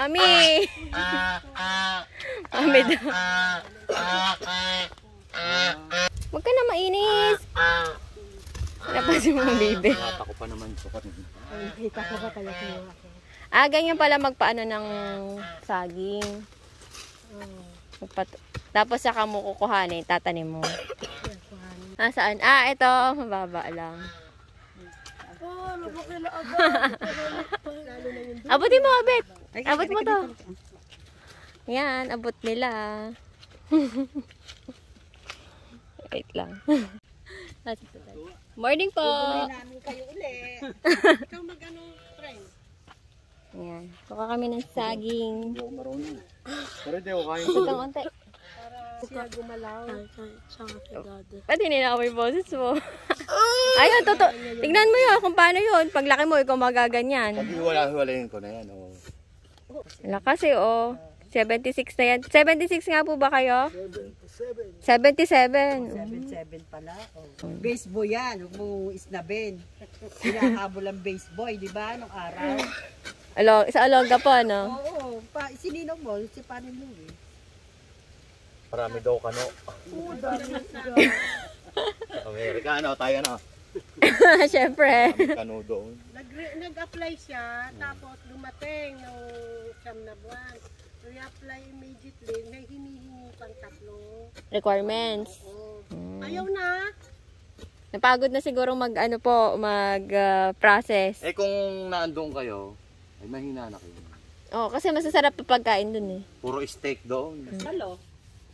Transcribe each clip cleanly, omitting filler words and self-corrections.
Mami! Mami daw. Huwag ka na mainis. Napasin mong baby. Nakata ko pa naman ito. Kita ko ba talaga yung ako? Ganyan pala magpaano ng saging. Tapos saka mo kukuhanin, tatanim mo. Saan? Ito. Mababa lang. Abutin mo, Abet. Abot mo to. Yan, abot nila. Wait lang. Morning po. Namin kayo ulit. Ikaw mag-ano, friend? Yan. Kuha kami ng saging. Hindi ako marunong. Pero hindi ako kain. Itong onte. Para siya gumalaw. Pati nila ako yung boses mo. Ayun, totoo. Tignan mo yun kung paano yun. Paglaki mo, ikaw magaganyan. Pag hiwala-hiwalayin ko na yan. Wala kasi, 76 na yan. 76 nga po ba kayo? 77. 7-7 pala. Baseboy yan. Huwag mong isnabin. Hinahabol ang baseboy, di ba? Nung araw. Sa Alonga po, no? Oo. Sinino mo? Si panin mo eh. Marami daw kano. Oo, dami. Amerikano, tayo na. Siyempre. Kano doon. Nag-apply siya, tapos dumating yung siyam na buwan. Re-apply immediately, may hinihingi pang 3 Requirements. Ayaw na. Napagod na siguro mag-process. Kung naandun kayo, ay mahina na kayo. Kasi masasarap pa pagkain dun eh. Puro steak doon. Salo.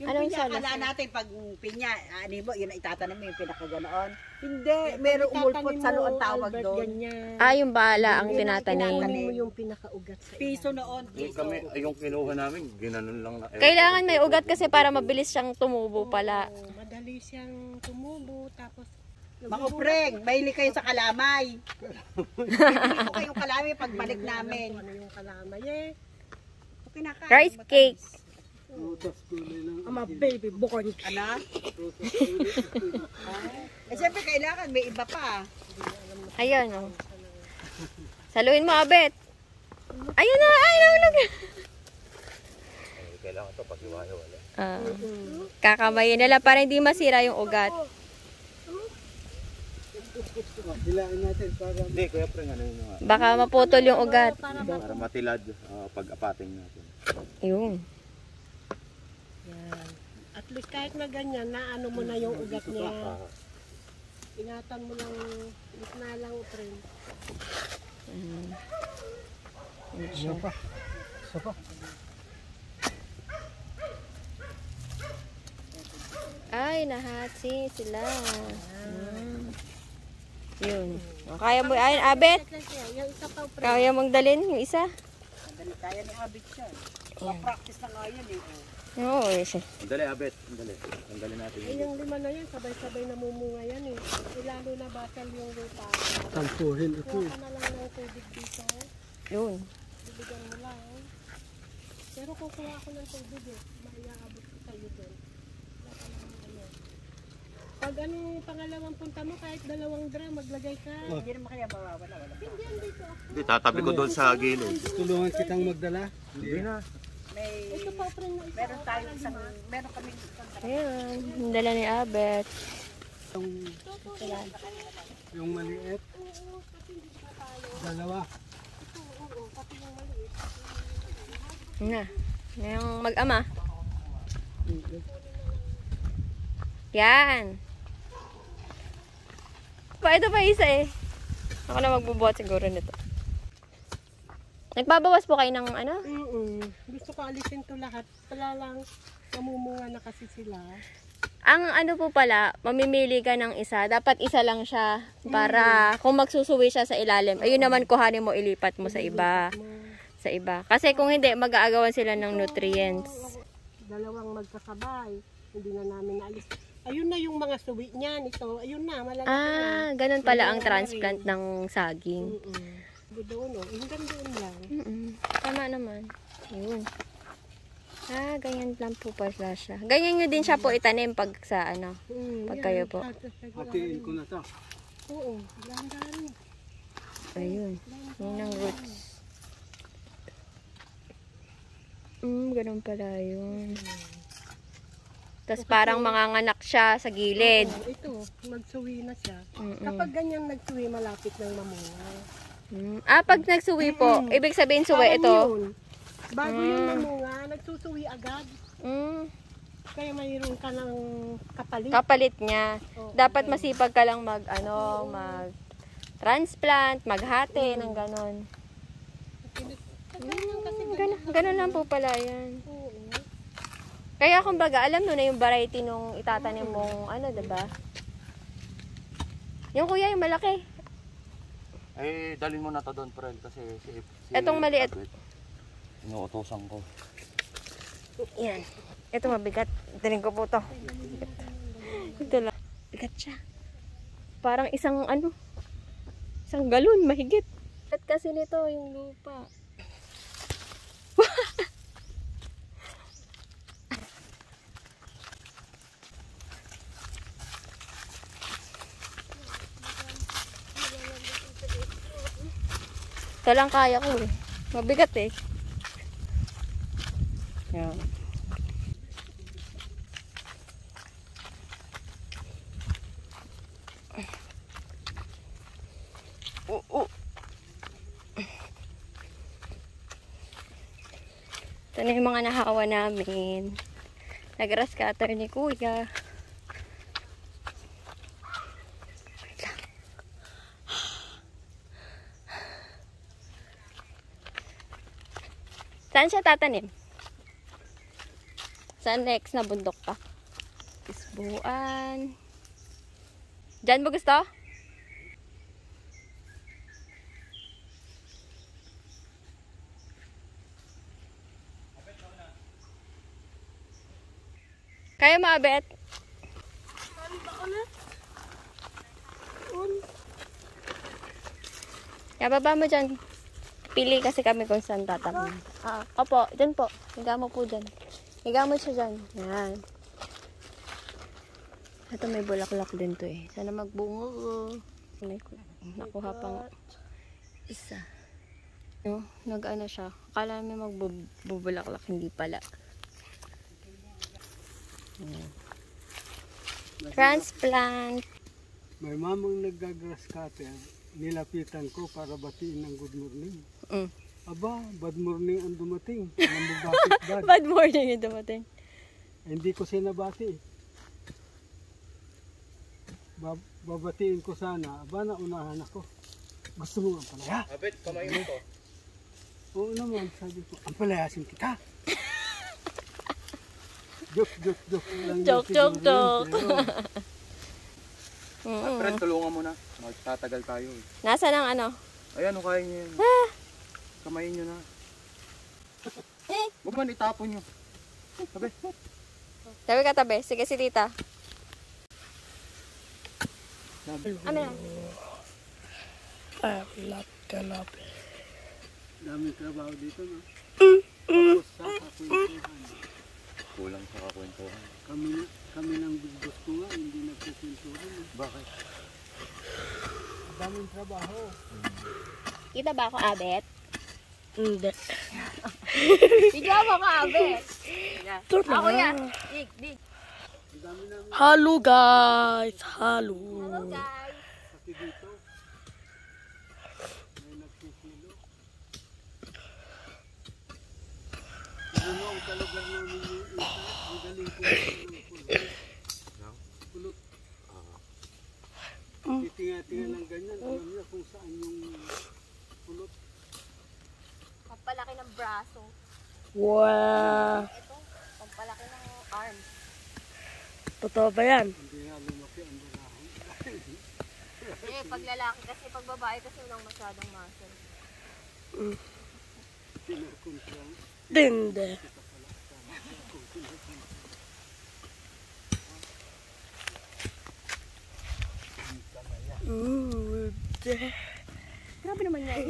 Yung Anong pinya, salo? akala natin pag pinya, mo, yun itatanim mo yung pinakaganoon. Hindi, meron umulpot salo ang tawag doon. Yung bala ang tinatanim. Mo yung pinakaugat sa piso noon. Kami, yung kinuha namin, ginanon lang na. Kailangan may ugat kasi para mabilis siyang tumubo pala. Madali siyang tumubo, tapos Makupreng, mahilig kayo sa kalamay. Bibili ko kayong kalamay pagbalik namin. Ano yung kalamay eh? Rice cake. Ama baby, bukon. Ano? Siyempre kailangan, may iba pa. Ayun, Saluin mo, Abet. Ayun na, ay, nahulog. Kailangan ito pag iwahiwala. Kakamayin nila para hindi masira yung ugat. Hilain natin para Hindi, kuya pre, ano yun nga. Baka maputol yung ugat. Para matilad pag apating natin. Yun. Yan. At least kahit na ganyan, naano mo na yung ugat niya. Ingatan mo lang, gitna lang, friend. isa pa. Isa pa. Ay, nahatsi sila. Yun. Kaya mo, ayun, Abet. Yung isa pa, friend. Kaya mong dalhin yung isa. Kaya ni Abit siya. Ma-practice na nga yan eh. Oo, Andali, Abet. Andali. Tanggalin natin. Ay, yung 5 na yan, sabay-sabay namumunga yan eh. Lalo na basal yung lupa. Tampuhin ito. Kuha ka na lang ng tubig dito. Yun. Bibigyan mo lang. Pero kukuha ako ng tubig eh. Maiaabot ko sa'yo doon. Wala ka lang ano. Pag pangalawang punta mo, kahit 2 drum, maglagay ka. Hindi naman kaya mawawala. Hindi yan dito. Hindi, tatabi ko doon sa gilid. Tulungan kitang magdala. Hindi na. Ito pa, friend, na isa. Meron tayo isang, meron kami isang. Ayun. Yung dala ni Abet. Yung maliit. Dalawa. Na. Yung mag-ama. Yan. Ito pa isa eh. Ako na magbubuhat siguro nito. Nagbabawas po kayo ng ano? Gusto ko alisin to lahat. Pala lang, namumunga na kasi sila. Ang ano po pala, mamimili ka ng isa. Dapat isa lang siya. Para kung magsusuwi siya sa ilalim, ayun naman kuhanin mo, ilipat mo sa iba. Sa iba. Kasi kung hindi, mag-aagawan sila ng nutrients. 2 magkasabay. Hindi na namin naalis. Ayun na yung mga suwi niyan. Ito, ayun na, malalaki na. Ganun pala ang transplant ng saging. Doon, hanggang doon lang. Tama naman. Yun. Ganyan lang po pala siya. Ganyan nyo din siya po itanim pag sa ano, pag kayo po. Hatiin ko na to. Oo, dahan-dahan. Ayun. Yun ang roots. Ganun pala yun. Tapos parang manganganak siya sa gilid. Oo, ito, magsuwi na siya. Mm-mm. Kapag ganyan nagsuwi, malapit ng mamunga. Pag nagsuwi po, ibig sabihin suwi Parang ito. yun. Bago yung mamunga, nagsusuwi agad. Kaya mayroon ka ng kapalit. Kapalit niya. Oo, Dapat ganun. masipag ka lang mag transplant, maghati, ng ganon. Ganyan kasi Ganon lang po pala yan. Oo. Kaya kumbaga, alam mo na yung variety nung itatanim mong diba? Yung kuya, yung malaki. Eh, dalhin mo na to doon, Prel, kasi Etong maliit. Abet, inuutosan ko. Yan. Ito mabigat. Daling ko po to. Ito lang. Bigat siya. Parang isang galon, mahigit. At kasi nito yung lupa. Ito lang kaya ko eh. Mabigat eh. Yan. Ito na yung mga nahawa namin. Nag-grass cutter ni kuya. Saan siya tatanim? Saan next na bundok pa? Isbuan. Diyan mo gusto? Kaya maabet? Kaya baba mo dyan. Pili kasi kami kung saan tatanim. Opo, dyan po. Higa mo po dyan. Higa mo siya dyan. Yan. Ito may bulaklak din to eh. Sana magbungo. Nakuha pa nga. Isa. No, nag-ano siya. Akala namin magbubulaklak. Hindi pala. Transplant. May mamang naggagrass cutter. Nilapitan ko para batiin ng good morning. Aba, bad morning ang dumating. Alam mo bakit bad? Bad morning yung dumating. Hindi ko sinabati. Babatiin ko sana. Aba, naunahan ako. Gusto mo ang palaya? Abet, kamay mo to. Oo naman, sabi ko, ang palayasin kita. Joke lang. Joke. Prel, tulungan mo na. Magtatagal tayo eh. Nasaan ang ano? Ayan, kaya niyo yun. Kamayin nyo na. Huwag man itapon nyo. Sabi. Sabi ka tabi. Sige si tita. Ano yan? Daming trabaho dito, no? Tapos sa kakwentuhan. Kulang sa kakwentuhan. Kami ng bigos ko nga, hindi nagkukwentuhan. Bakit? Daming trabaho. Kita ba ako, Abet? Hindi. Video mo ka, Abet. Ako yan. Dig. Hello guys. Hello. Hello guys. Pati dito, may nagkikilo. Ano ang kalugar namin yung isa? Ang galing po ng pulot. Titinga-tinga ng ganyan, alam niya kung saan yung pulot. Pampalaki ng braso. Wow. Ito, pampalaki ng arm. Totoo ba yan? Hindi nga lumaki ang balahan. Pag lalaki kasi, pag babae kasi walang masyadong muscle. Sinukontrol. Hindi. Grabe naman yan.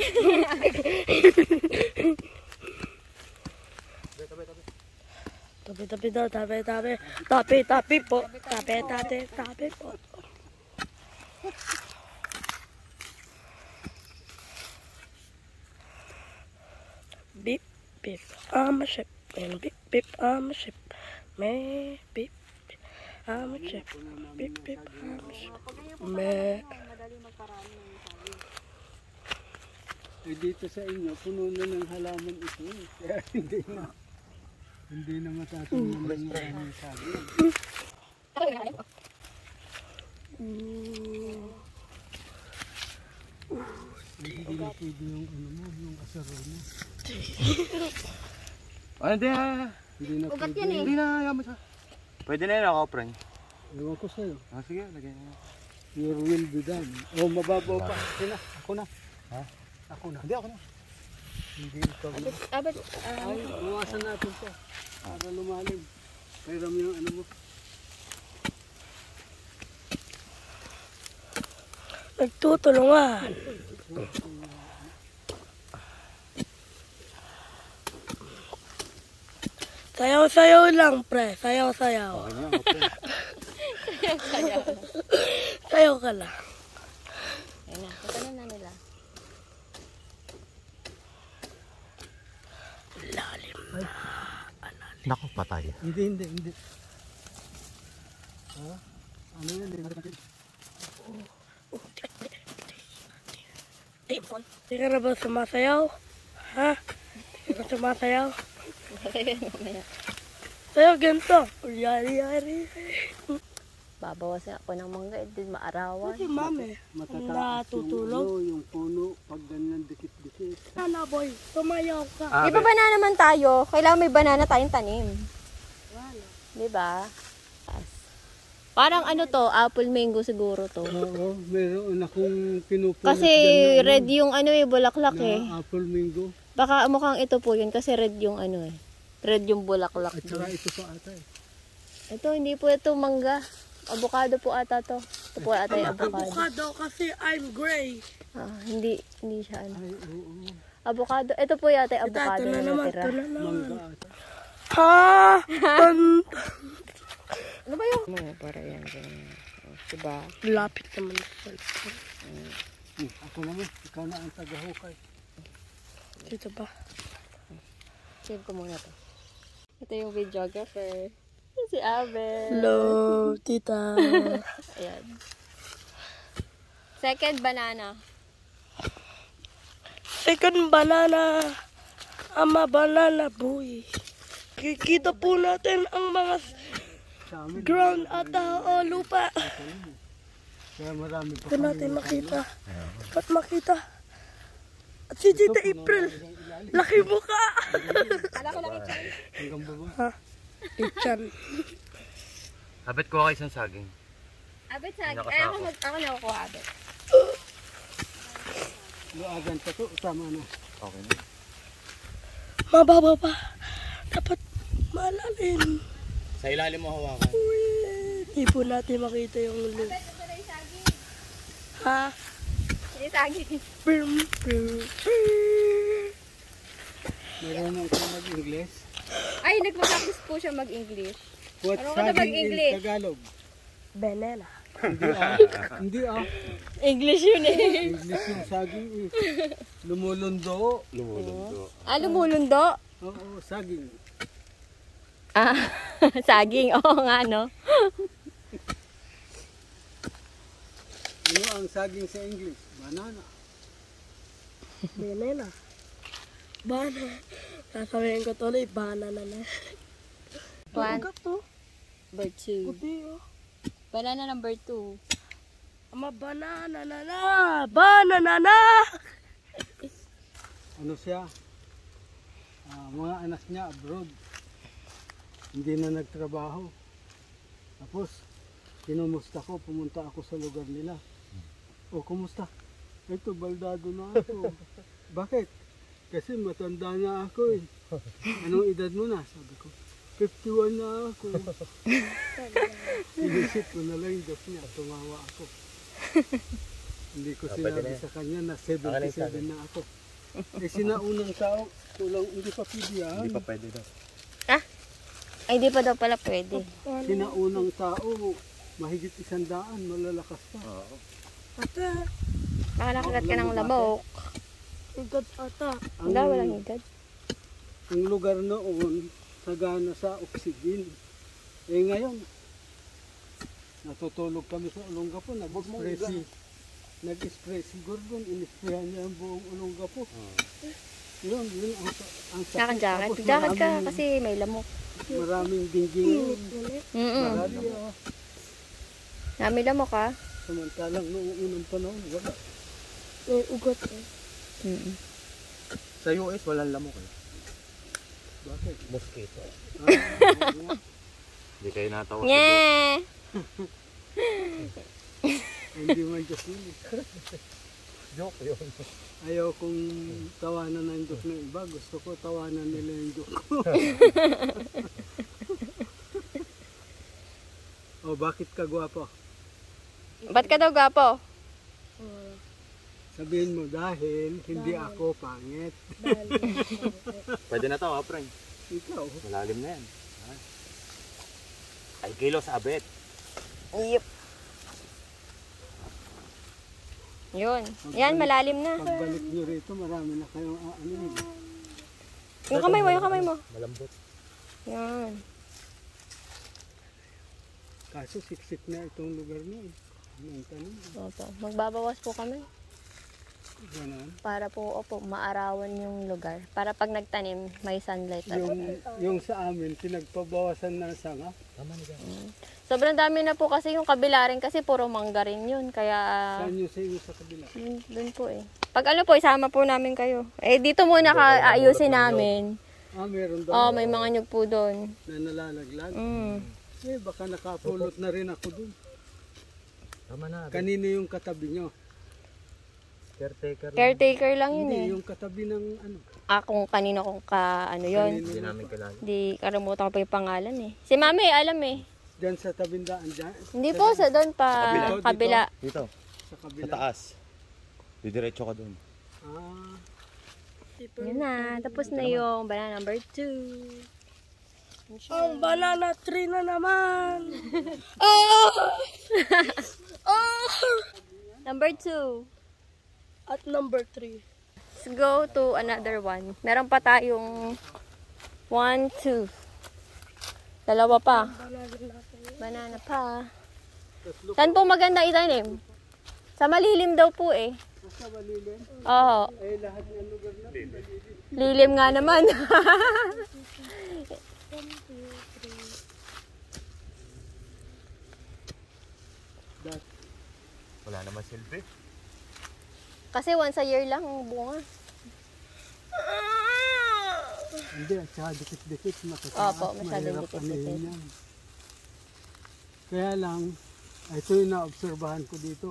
Tabi daw, tabi po. Tabi po. Beep. I'm a ship. And beep, beep, I'm a ship. May, beep, beep, I'm a ship. Beep, beep, I'm a ship. May. Eh dito sa inyo, puno na ng halaman ito eh. Kaya hindi na matatanim ng maraming sabi. Hindi na pwede yung ano mo, yung asarol mo. Hindi Hindi na pwede. Hindi na, yaman siya. Pwede na yun ako, friend. Ewan ko sa'yo. Sige, lagyan na. Your will be done. Oh, mababaw pa. Ako na. Ha? Ako na. Hindi ako na. Hindi ikaw na. Abet, Ay, buwasan natin to. Para lumalim. Pairam yung ano mo. Nagtutulungan. Sayaw-sayaw lang, pre. Sayaw-sayaw. Okay na, okay. Sayaw ka lang. ayun na, tatanim na nila. Lalim. Naku, patay. Hindi. Ha? Ano yan? Hindi ka na ba sumasayaw? Ha? Hindi ka sumasayaw? Mamaya. Sayaw ganito. Yari-yari. Babawasan ako ng mangga, hindi maarawan. Si mami. Matataas Natutulog. yung puno pag ganyan dikit-dikit. Sana boy, sumayaw ka. Di ba banana naman tayo? Kailangan may banana tayong tanim. Di ba? Parang ano to, apple mango siguro to. Oo, meron akong pinupunot Kasi dyan na red yung ano eh, bulaklak eh. na apple mango. Baka mukhang ito po yun kasi red yung ano eh. Red yung bulaklak. At saka ito pa ata eh. Ito, hindi po ito mangga. Avocado po ata to. Ito po ata yung avocado. Avocado kasi I'm gray. Ah, hindi siya ano. Ay, oo. Avocado. Ito po yata yung avocado Ito na na naman, natira. ito na naman. Mangga ata. Ha? Ano ba yung? Ano, para yan. Diba? Lapit naman. Ako naman, ikaw na ang tagahukay. Dito ba? Save ko muna to. Ito yung videographer. Si Abel. Hello, tita. Ayan. Second banana. Second banana. Ama banana boy. Kikita po natin ang mga Sa amin, ground at lupa. kaya marami pa Ito natin makita. Ba't makita? At si Tita April. Laki mo ka. hanggang baba. Ha? Tichan. Abet ko kayo isang saging. Abet sa Nakasako. Ay, ako nakukuha abet. Luagan pa to, tama na. Okay na. Mababa pa. Dapat malalim. Sa ilalim mo hawakan. Uy. Di po natin makita yung lupa. Ha? Hindi sagi. Brum, brum, brum. Marunong ka mag-English. Ay, nagpa-practice po siya mag-English. What Ano ka na saging in mag-English? Tagalog? Banana. Hindi ah. English yun eh. English yung saging eh. Lumulundo. Lumulundo. Ah, lumulundo? Oo, saging. Ah, saging. Oo nga, no? Ano ang saging sa English? Banana. Banana. Banana. Sasabihin ko tuloy, banana na. One, Agad to. number two. Puti oh. Banana number 2. Ama banana na na. Banana na. Ano siya? Mga anak niya abroad. Hindi na nagtrabaho. Tapos, kinumusta ko, pumunta ako sa lugar nila. O, kumusta? Ito, baldado na ako. Bakit? Kasi matanda na ako eh. Anong edad mo na? Sabi ko, 51 na ako. Inisip ko na lang yung joke niya. Tumawa ako. Hindi ko sinabi sa kanya na 77 na ako. Eh, sinaunang tao, kulang, hindi pa pwede yan. Hindi pa pwede daw. Ay, di pa daw pala pwede. Sinaunang tao, mahigit 100, malalakas pa. Oo. Ate. Baka nakagat ka ng lamok. Igad ata. Wala, walang higad. ang lugar noon sagana sa oxygen. Eh ngayon, natutulog kami sa Olongapo, nag-spray si Gordon, in-sprayan niya ang buong Olongapo. Yun ang sakit. Jacket. Tapos Jacket ka maraming- kasi may lamok. Maraming dinggin. Mm-mm. Malaria. Dami lamok ha. Samantalang noong unang panahon, wala. May ugat eh. Mm-mm. Sa US, walang lamok eh. Bakit? Mosquito. Ah, Hindi kayo natawa Nye! hindi man just yun. joke yun. Ayaw kong tawanan ng joke ng iba. Gusto ko tawanan nila yung joke ko. O, bakit ka gwapo? Ba't ka daw gapo? Sabihin mo dahil hindi ako pangit. Pwede na to, ha, friend. Ikaw. Malalim na yan. Ha? Ay, kilos abet. Yep. Yun. Yan, malalim na. Pagbalik nyo rito, marami na kayong aanin. Yung kamay mo, yung kamay mo. Malambot. Yan. Kaso siksik na itong lugar nyo. Anong tanong? Opo. Magbabawas po kami. Ganon. Para po, maarawan yung lugar. Para pag nagtanim, may sunlight. Yung sa amin, pinagpabawasan ng sanga. Tama na dyan. Sobrang dami na po kasi yung kabila rin kasi puro mangga rin yun. Kaya, Saan yung sa inyo sa kabila? dun po eh. Pag ano po, isama po namin kayo. Eh, dito muna ayusin namin. Ah, meron daw Oh, may mga nyug po doon. na nalalaglag. Mm. Eh, baka nakapulot na rin ako dun. Tama na. Kanino yung katabi nyo? Caretaker. Caretaker lang yun Hindi, eh. yung katabi ng ano. Kung kanino kong ano yun. Hindi namin kilala. Di karamutan ko pa yung pangalan eh. Si mami, alam eh. Diyan sa tabindaan dyan. Hindi po, sa doon pa Kabila? kabila. Dito, Sa sa kabila. taas. Didiretso ka dun. Ah, Yun na, tapos na yung banana number 2. Ang banana tree na naman. Number 2. At number 3. Let's go to another one. Meron pa tayong 1, 2. Dalawa pa. Banana pa. Saan po maganda itanim? Sa malilim daw po eh. basta malilim. Oo. Eh, lahat ng lugar na malilim. Lilim nga naman. Dat, Wala naman silbi. Kasi once a year lang ang bunga. hindi, at saka dikit-dikit. Matataas. Opo, masyadong mahirap dikit-dikit. anihin yan. Kaya lang, ito yung naobserbahan ko dito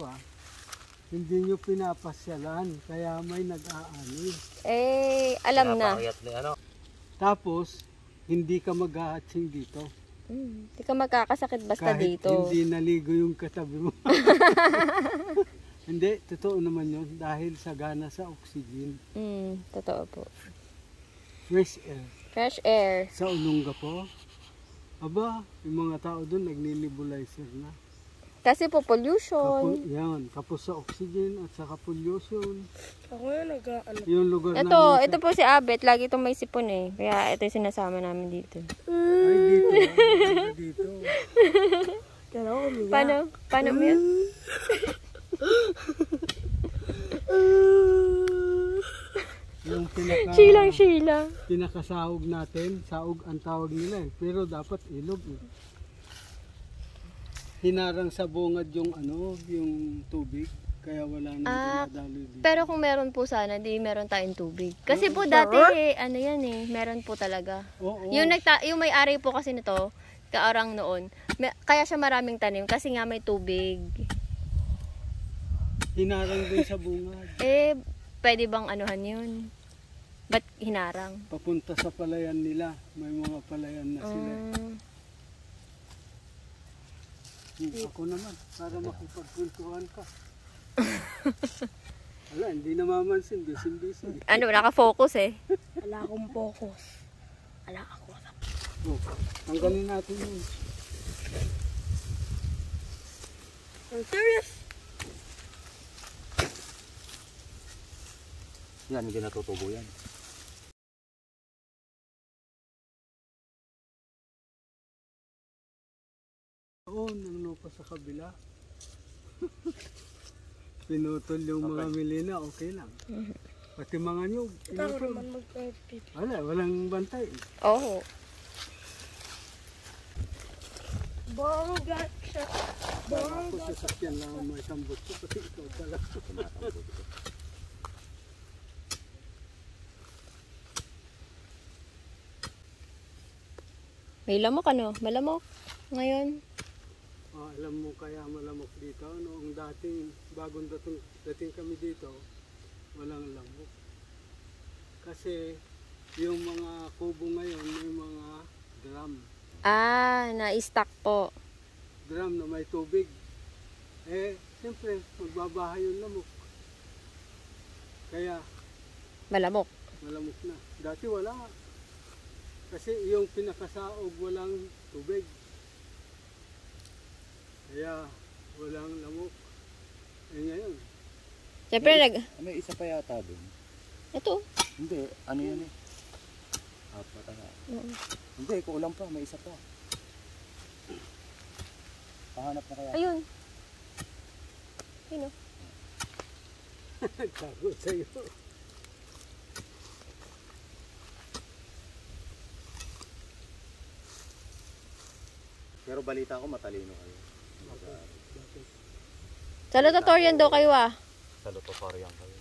Hindi nyo pinapasyalan, kaya may nag-aani. Eh, alam na. Napakayat ni ano. Tapos, hindi ka mag-ahatsing dito. Hindi ka magkakasakit basta Kahit dito. hindi naligo yung katabi mo. Hindi, totoo naman yun. Dahil sagana sa oxygen. Totoo po. Fresh air. Fresh air. Sa Olongapo, aba, yung mga tao doon nagninibulizer na. Kasi po pollution. Yan, kapos sa oxygen at saka pollution. Ako yung nag-ano. Yung lugar Ito po si Abet. Lagi itong may sipon eh. Kaya ito yung sinasama namin dito. Ay, dito. Dito. Pero umiyak. Paano mo yun? Yung Sheila. pinakasahog natin, sahog ang tawag nila Pero dapat ilog Hinarang sa bungad yung yung tubig. Kaya wala na dinadaloy dito. Pero kung meron po sana, di meron tayong tubig. Kasi po dati, ano yan eh, meron po talaga. Oo. Yung may-ari po kasi nito, kaarang noon, kaya siya maraming tanim kasi nga may tubig. Hinarang din sa bungad. Eh, pwede bang anuhan yun? Ba't hinarang? Papunta sa palayan nila. May mga palayan na sila. Ako naman, para makipagpuntuhan ka. Wala, hindi namamansin. Busy. Ano, nakafocus eh. Wala akong focus. Wala ako. Tanggalin natin yun. I'm serious. Yan, hindi natutubo yan. Oo, nang lupa sa kabila. Pinutol yung mga milina, okay lang. Pati mga nyug, Ikaw pinutol. naman mag-pipi. Walang bantay. Oo. Bongga siya. Ako sasakyan lang ang may tambot ko kasi ikaw pala. May lamok ano? Malamok. Ngayon. Alam mo kaya malamok dito, noong bagong dating kami dito, walang lamok. Kasi yung mga kubo ngayon may mga drum. Na-stack po. Drum na may tubig. Siyempre, magbabahay yung lamok. Kaya, Malamok. malamok na. Dati wala nga. Kasi yung pinakasaog walang tubig. Kaya, walang lamok. Ngayon, Siyempre, May isa pa yata dun. ito. Hindi, ano yan eh? Apat na. Hindi, kulang pa, may isa pa. Pahanap na kaya. Ayun. Ayun o. nagtago sa'yo. Pero balita ko matalino kayo. Salutatorian daw kayo ah. Salutatorian kayo.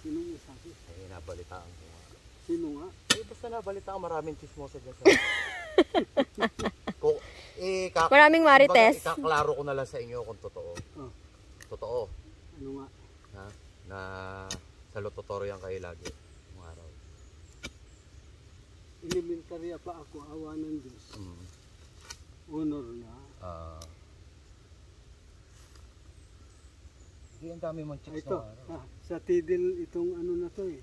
Sino mo sabi? Nabalitaan ko nga. Sino nga? Basta nabalitaan ko maraming chismosa dyan sa... Maraming marites. Ikaklaro ko na lang sa inyo kung totoo. Oh. Totoo. Ano nga? Ha? Na salutatorian kayo lagi. Mga araw. Elementarya pa ako, awa ng Diyos. Honor na. Hindi, ang dami mong chicks Ito, na araw. sa Tidil itong ano na to eh.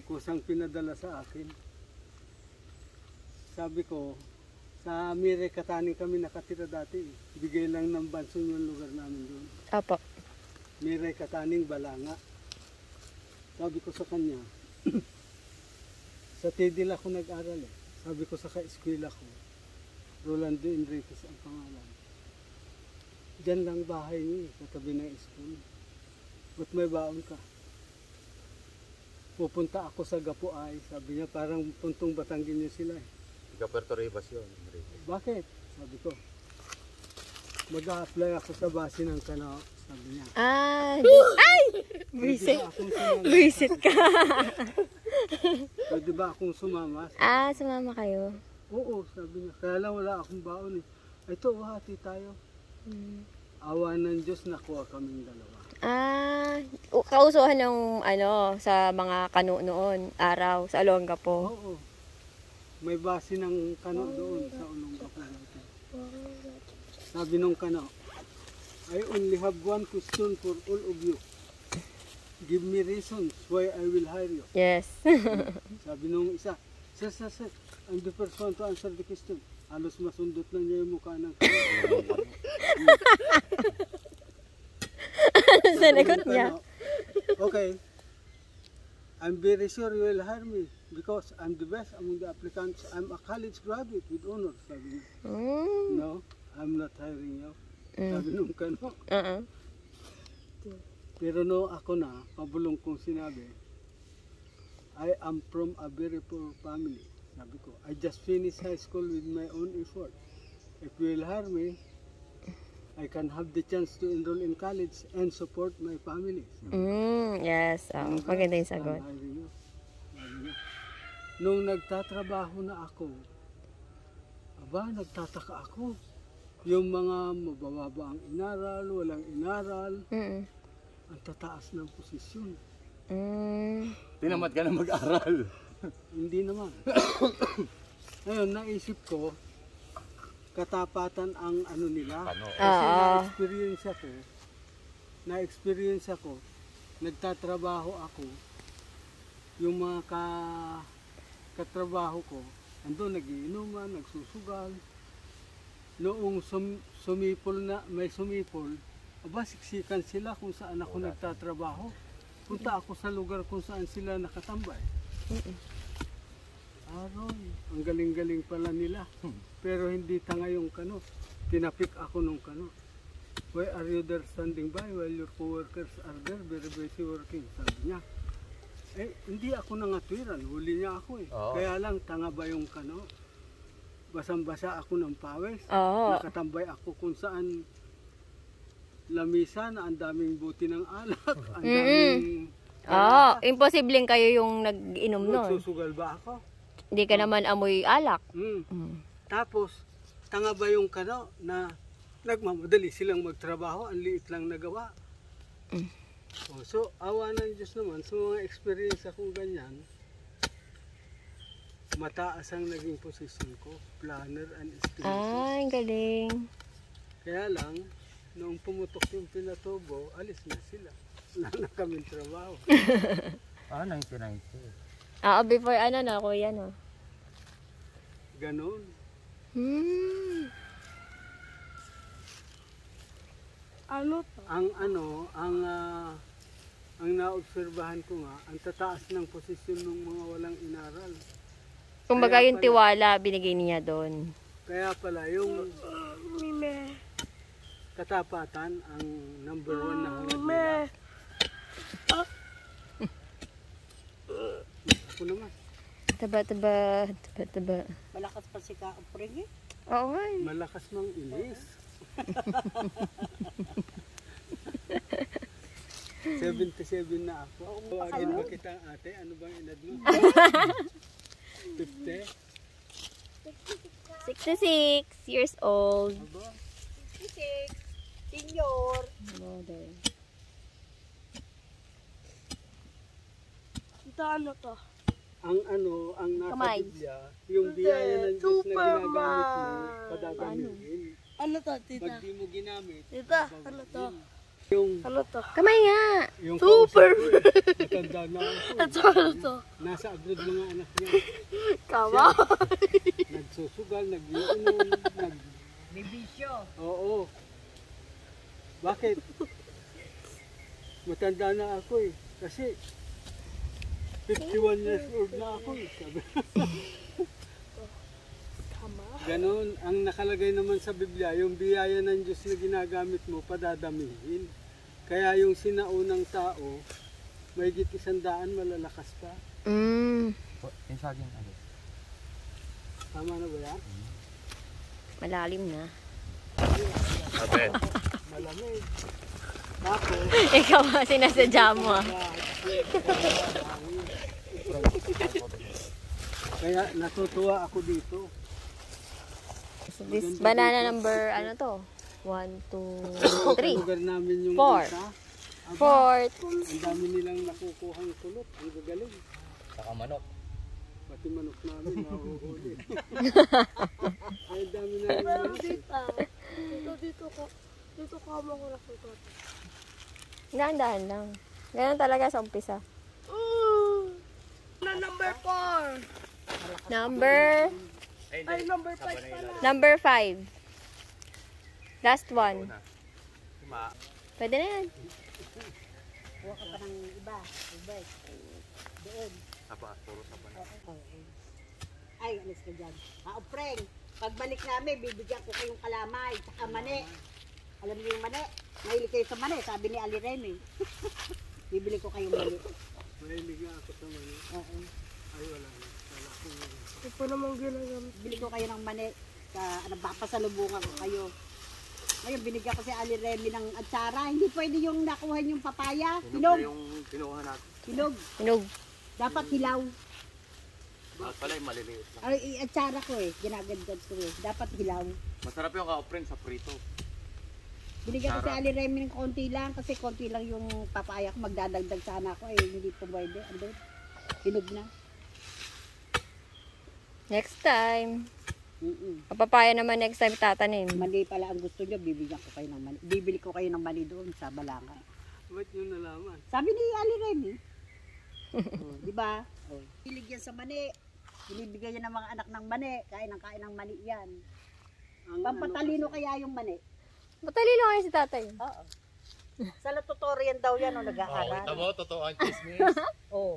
Kusang pinadala sa akin. Sabi ko, sa Mire Kataning kami nakatira dati. Bigay lang ng Banson yung lugar namin doon. Apo. Mire Kataning, Balanga. Sabi ko sa kanya, sa Tidil ako nag-aral eh. Sabi ko sa ka-eskwela ko, Rolando Enriquez ang pangalan. Diyan lang bahay niyo, katabi ng school. Ba't may baon ka? Pupunta ako sa Gapuay, sabi niya parang puntong Batangueño sila eh. Ikaw Puerto Ribas yun. Bakit? Sabi ko. Mag-a-apply ako sa base ng Canao, sabi niya. Ay! Visit. Visit ka. Pwede ba akong sumama? Sumama kayo. Oo, sabi niya. Kaya lang wala akong baon eh. Ito, hati tayo. Awa ng Diyos, nakuha kaming dalawa. Kausuhan ng sa mga kano noon, araw, sa Olongapo. Oo. May base ng Kano doon sa Olongapo. Sabi nung Kano, I only have one question for all of you. Give me reasons why I will hire you. Yes. Sabi nung isa, sir, I'm the first one to answer the question. Halos masundot na niya yung mukha ng Sanagot niya. Okay. I'm very sure you will hire me because I'm the best among the applicants. I'm a college graduate with honors. Sabi niya. No, I'm not hiring you. Sabi nung Kano. Pero no, ako na, pabulong kong sinabi, I am from a very poor family. Sabi ko, I just finished high school with my own effort. If you will hire me, I can have the chance to enroll in college and support my family. Yes. Maganda yung sagot. Nung nagtatrabaho na ako, nagtataka ako. Yung mga mabababa ang inaral, walang inaral, ang tataas ng posisyon. Tinamad ka na mag-aral. Hindi naman. Ngayon, naisip ko, katapatan ang ano nila. Kasi na-experience ako, nagtatrabaho ako, yung mga katrabaho ko, andun nagiinuman, nagsusugal. Noong may sumipol, siksikan sila kung saan ako nagtatrabaho. Punta ako sa lugar kung saan sila nakatambay. Aron, ang galing-galing pala nila. Pero hindi tanga yung Kano. tinapik ako nung kano. Why are you there standing by while your co-workers are there very busy working? Sabi niya. Eh, hindi ako nangatwiran. Huli niya ako eh. Oo. Kaya lang, tanga ba yung kano? Basang-basa ako ng pawis. Oo. Nakatambay ako kung saan lamisa na ang daming buti ng alak. Ang daming... Oo, imposibleng kayo yung nag-inom nun. Magsusugal ba ako? Hindi ka naman amoy alak. Tapos, tanga ba yung kano na nagmamadali silang magtrabaho, ang liit lang nagawa. Oh, so, awa ng Diyos naman, sa mga experience akong ganyan, mataas ang naging posisyon ko, planner and estimator. Ay, galing. Kaya lang, noong pumutok yung pinatubo, alis na sila. Wala na kaming trabaho. 1990. Before ano na, kuya, no? Ganon. Ano to? Ang naobserbahan ko nga, ang tataas ng posisyon ng mga walang inaral. Kumbaga yung tiwala, binigay niya doon. Kaya pala, yung Mime. katapatan, ang number one na hangad Mime. nila. Ako naman. Taba. Malakas pa si Kaupring eh. Oo nga. Malakas mang inis. 77 na ako. Tawagin ba kita ate? Ano bang edad mo? 50? 66 years old. Aba, 66. Senior. Ito ano to? ang nasa Kamay. Biblia, yung biyaya ng Diyos na ginagamit mo, padadamihin. Ano to, tita? Pag di mo ginamit, Tita, ano to? yung Ano to? Kamay nga. yung Super! matanda na ako. Ito, ano to? Nasa abroad mga anak niya. Kawa. Nagsusugal, nagiinom, Bibisyo. Oo. Bakit? Matanda na ako eh. Kasi 51 years old na ako eh. Sabi. Ganon, ang nakalagay naman sa Biblia, yung biyaya ng Diyos na ginagamit mo, padadamihin. Kaya yung sinaunang tao, may 100 malalakas pa. Yung saging ano? Tama na ba yan? Malalim na. Malamig. Tapos, Ikaw sinasadya mo. kaya natutuwa ako dito. So this banana number, ano to? 1, 2, Sa 3. lugar namin yung Four. isa. Aba, Fourth. ang dami nilang nakukuhang kulot. Ang gagaling. Saka manok. Pati manok namin nahuhuli. Ay, ang dami namin manok. Dito ka mo ko nasutot. Dahan-dahan lang. Ganun talaga sa umpisa. Na number 4. Number Ay, number 5 pala. Number 5. Last one. Pwede na yan. Kuha ka pa ng iba. Doon. Puro sapa na. Ay, alis ka dyan. Kaupring. Pagbalik namin, bibigyan ko kayong kalamay. Saka mani. Alam niyo yung mani? Mahilig kayo sa mani. Sabi ni Ali Remy. Bibili ko kayong mani. Mahilig nga ako sa mani. Oo. Ay, wala na. Wala akong mani. Ito pa naman ginagamit. Bili ko kayo ng mani. Papasalubungan ko kayo. Ngayon, binigyan ko si Ali Remy ng atsara. Hindi pwede yung nakuha yung papaya. Hinog. yung kinuha natin. Hinog. Hinog. Dapat hilaw. Bakit pala yung maliliit lang. Ay, atsara ko eh. Ginagandad ko eh. Dapat hilaw. Masarap yung kaupren sa prito. Binigyan ko si Ali Remy ng konti lang. Kasi konti lang yung papaya ko. Magdadagdag sana ako eh. Hindi po pwede. Ano? Hinog na. Next time. Papaya naman next time tatanim. Mani pala ang gusto nyo. Bibigyan ko kayo ng mani. Bibili ko kayo ng mani doon sa Balanga. Ba't nyo nalaman? Sabi ni Ali Remy. Di ba? Hilig yan sa mani. Binibigay yan ng mga anak ng mani. Kain ng mani yan. Pampatalino kaya yung mani. Matalino kayo si tatay. Oo. Sa tutorial daw yan o nag-aaral. Totoo ang chismis. Oo.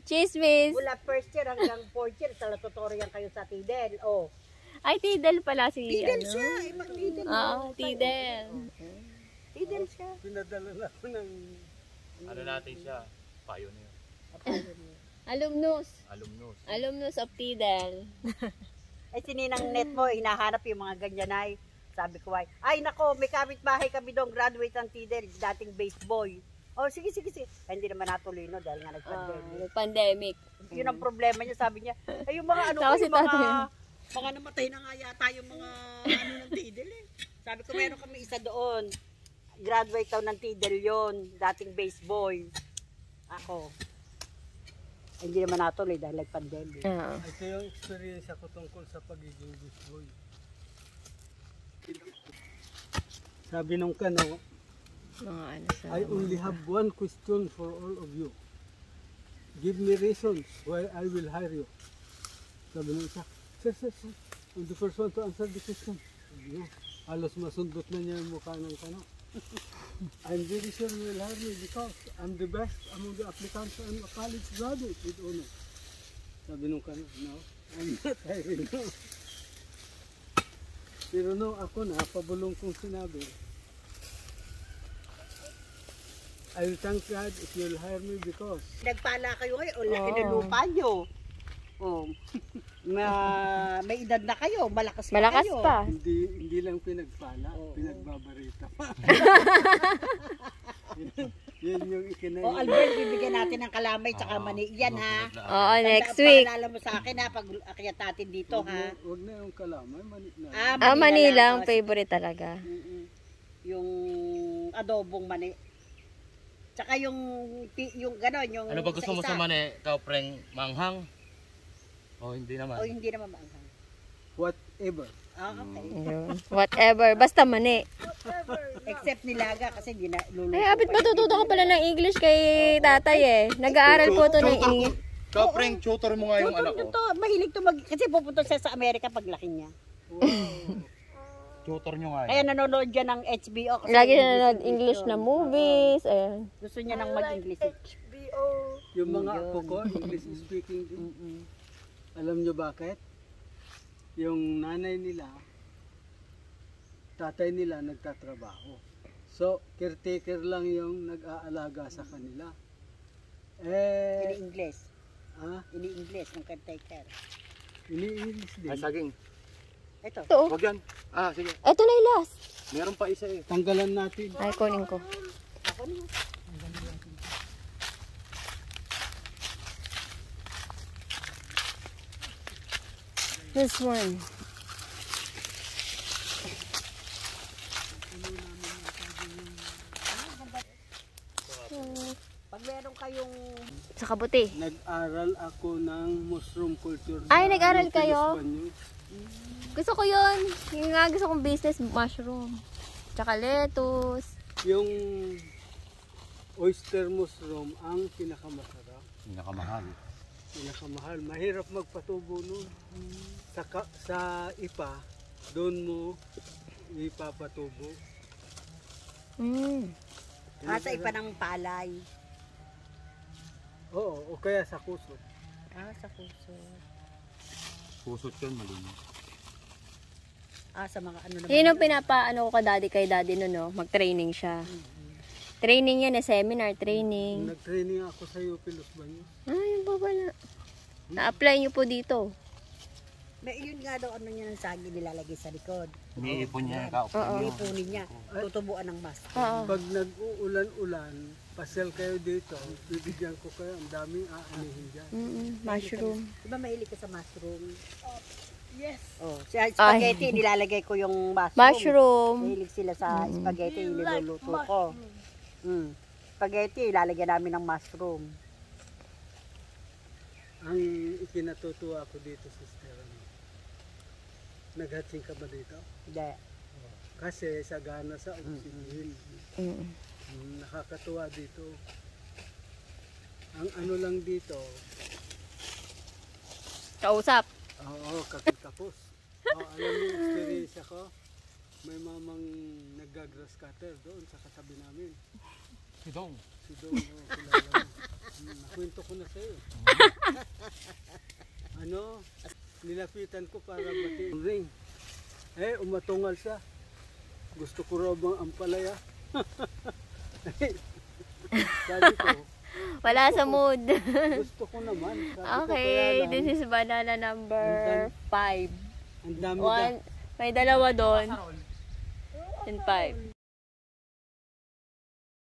Chismis. Mula first year hanggang fourth year, sa tutorial kayo sa Tidel. Oh. Ay, Tidel pala si Tidel ano? siya. Ibang Tidel. Oo, Tidel. Tidel siya. Pinadala na ako ng Ano natin siya? Pioneer. Alumnus. Alumnus. Alumnus of Tidel. Ay, sininang net mo, hinahanap yung mga ganyan ay. Sabi ko ay nako, may kapitbahay kami doon, graduate ng Tidel, dating base boy. Oh, sige. Ay, hindi naman natuloy no dahil nga nag-pandemic. Pandemic. Yun ang problema niya, sabi niya. Ay, yung mga ano, Saka si yung tatay. mga namatay na nga yata yung mga ano ng Tidel eh. Sabi ko, meron kami isa doon. Graduate daw ng Tidel yon, dating base boy. Ako. Ay, hindi naman natuloy dahil nag-pandemic. Oo. Ito yung experience ko tungkol sa pagiging busboy. Sabi nung kano, Mga ano sa... I only have one question for all of you. Give me reasons why I will hire you. Sabi nung isa, sir, I'm the first one to answer the question. Sabi niya, halos masundot na niya yung mukha ng kano. I'm very sure you will hire me because I'm the best among the applicants. I'm a college graduate with honor. Sabi nung kano, no, I'm not hiring you. Pero no, ako na, pabulong kong sinabi, I will thank God if you'll hire me because Nagpala kayo ngayon, o laki ng lupa nyo. Oh. May edad na kayo, malakas pa Malakas kayo. pa. hindi lang pinagpala, pinagbabarita pa. Yan yung ikinay. O Albert, bibigyan natin ng kalamay tsaka mani. Yan ha. Oo, next week. Paalala mo sa akin ha, pag akyat natin dito ha. Huwag na yung kalamay, manit na. Manila ang lang. favorite talaga. Yung adobong mani. Tsaka yung gano'n, yung Ano ba gusto mo isa-isa. sa mani? Kaupreng manghang? O hindi naman? O hindi naman maanghang. Whatever. Ah, okay. Yun. Whatever. Basta mani. Except nilaga kasi hindi na luluto. Ay, abit matututo ka pala ng English kay tatay eh. Nag-aaral po to ng English. Kaupreng tutor mo nga yung anak ko. Ito, mahilig to kasi pupunta siya sa Amerika paglaki niya. Tutor nyo nga Kaya yun. nanonood siya ng HBO. Kasi Lagi na nanonood English na movies. Ayan. Gusto niya nang mag-English. Yung mga apo ko, English speaking din. Alam nyo bakit? Yung nanay nila, tatay nila nagtatrabaho. So, caretaker lang yung nag-aalaga sa kanila. Ini-English. Ah, Ini-English ng caretaker. ini-English din. Ay, saging. Ito. Ito oh. Huwag yan. Ah, sige. Ito na yung last. Meron pa isa eh. Tanggalan natin. Ay, kunin ko. Ako na. This one. Pag meron kayong Sa kabuti. Nag-aral ako ng mushroom culture. Ay, sa nag-aral Los kayo? Baños. Gusto ko yun. Yung nga gusto kong business, mushroom. Tsaka lettuce. Yung oyster mushroom ang pinakamasarap. Pinakamahal. Pinakamahal. Mahirap magpatubo nun. Sa ipa, doon mo ipapatubo. Mm. sa ipa ng palay. Oo, o kaya sa kusot. Sa puso. Pusot yun, malinis. Sa mga ano naman. Yun yung pinapaano ko kay daddy no, no? Mag-training siya. Training yan eh, seminar training. Nag-training ako sa UP Los Baños. Yun pa pala. Na-apply nyo po dito. May yun nga daw ano niya ng saging nilalagay sa likod. Iniipon niya yung kaupreng. Ipunin niya. Tutubuan ng mas. Oo. Pag nag-uulan-ulan, pasyal kayo dito, bibigyan ko kayo. Ang daming aanihin dyan. Mushroom. Diba mahilig ka sa mushroom? Yes. Sa spaghetti, nilalagay ko yung mushroom. Mushroom. Mahilig sila sa spaghetti, niluluto ko. Spaghetti, ilalagyan namin ng mushroom. Ang ikinatutuwa ko dito, sister, naghatsing ka ba dito? Hindi. Kasi sagana sa oxygen. Nakakatuwa dito. Ang ano lang dito, Kausap. oo, kakitapos. Alam mo, experience ako, may mamang nag-grass cutter doon sa katabi namin. Si Dong. Si Dong, kilala mo. Nakwento ko na sa'yo. Nilapitan ko para batiin ring. Umatungal siya. Gusto ko raw bang ampalaya? Sabi ko, Wala sa mood. gusto ko naman. Sabi ko, kaya Okay, lang, this is banana number 5. ang dami May dalawa doon. And 5.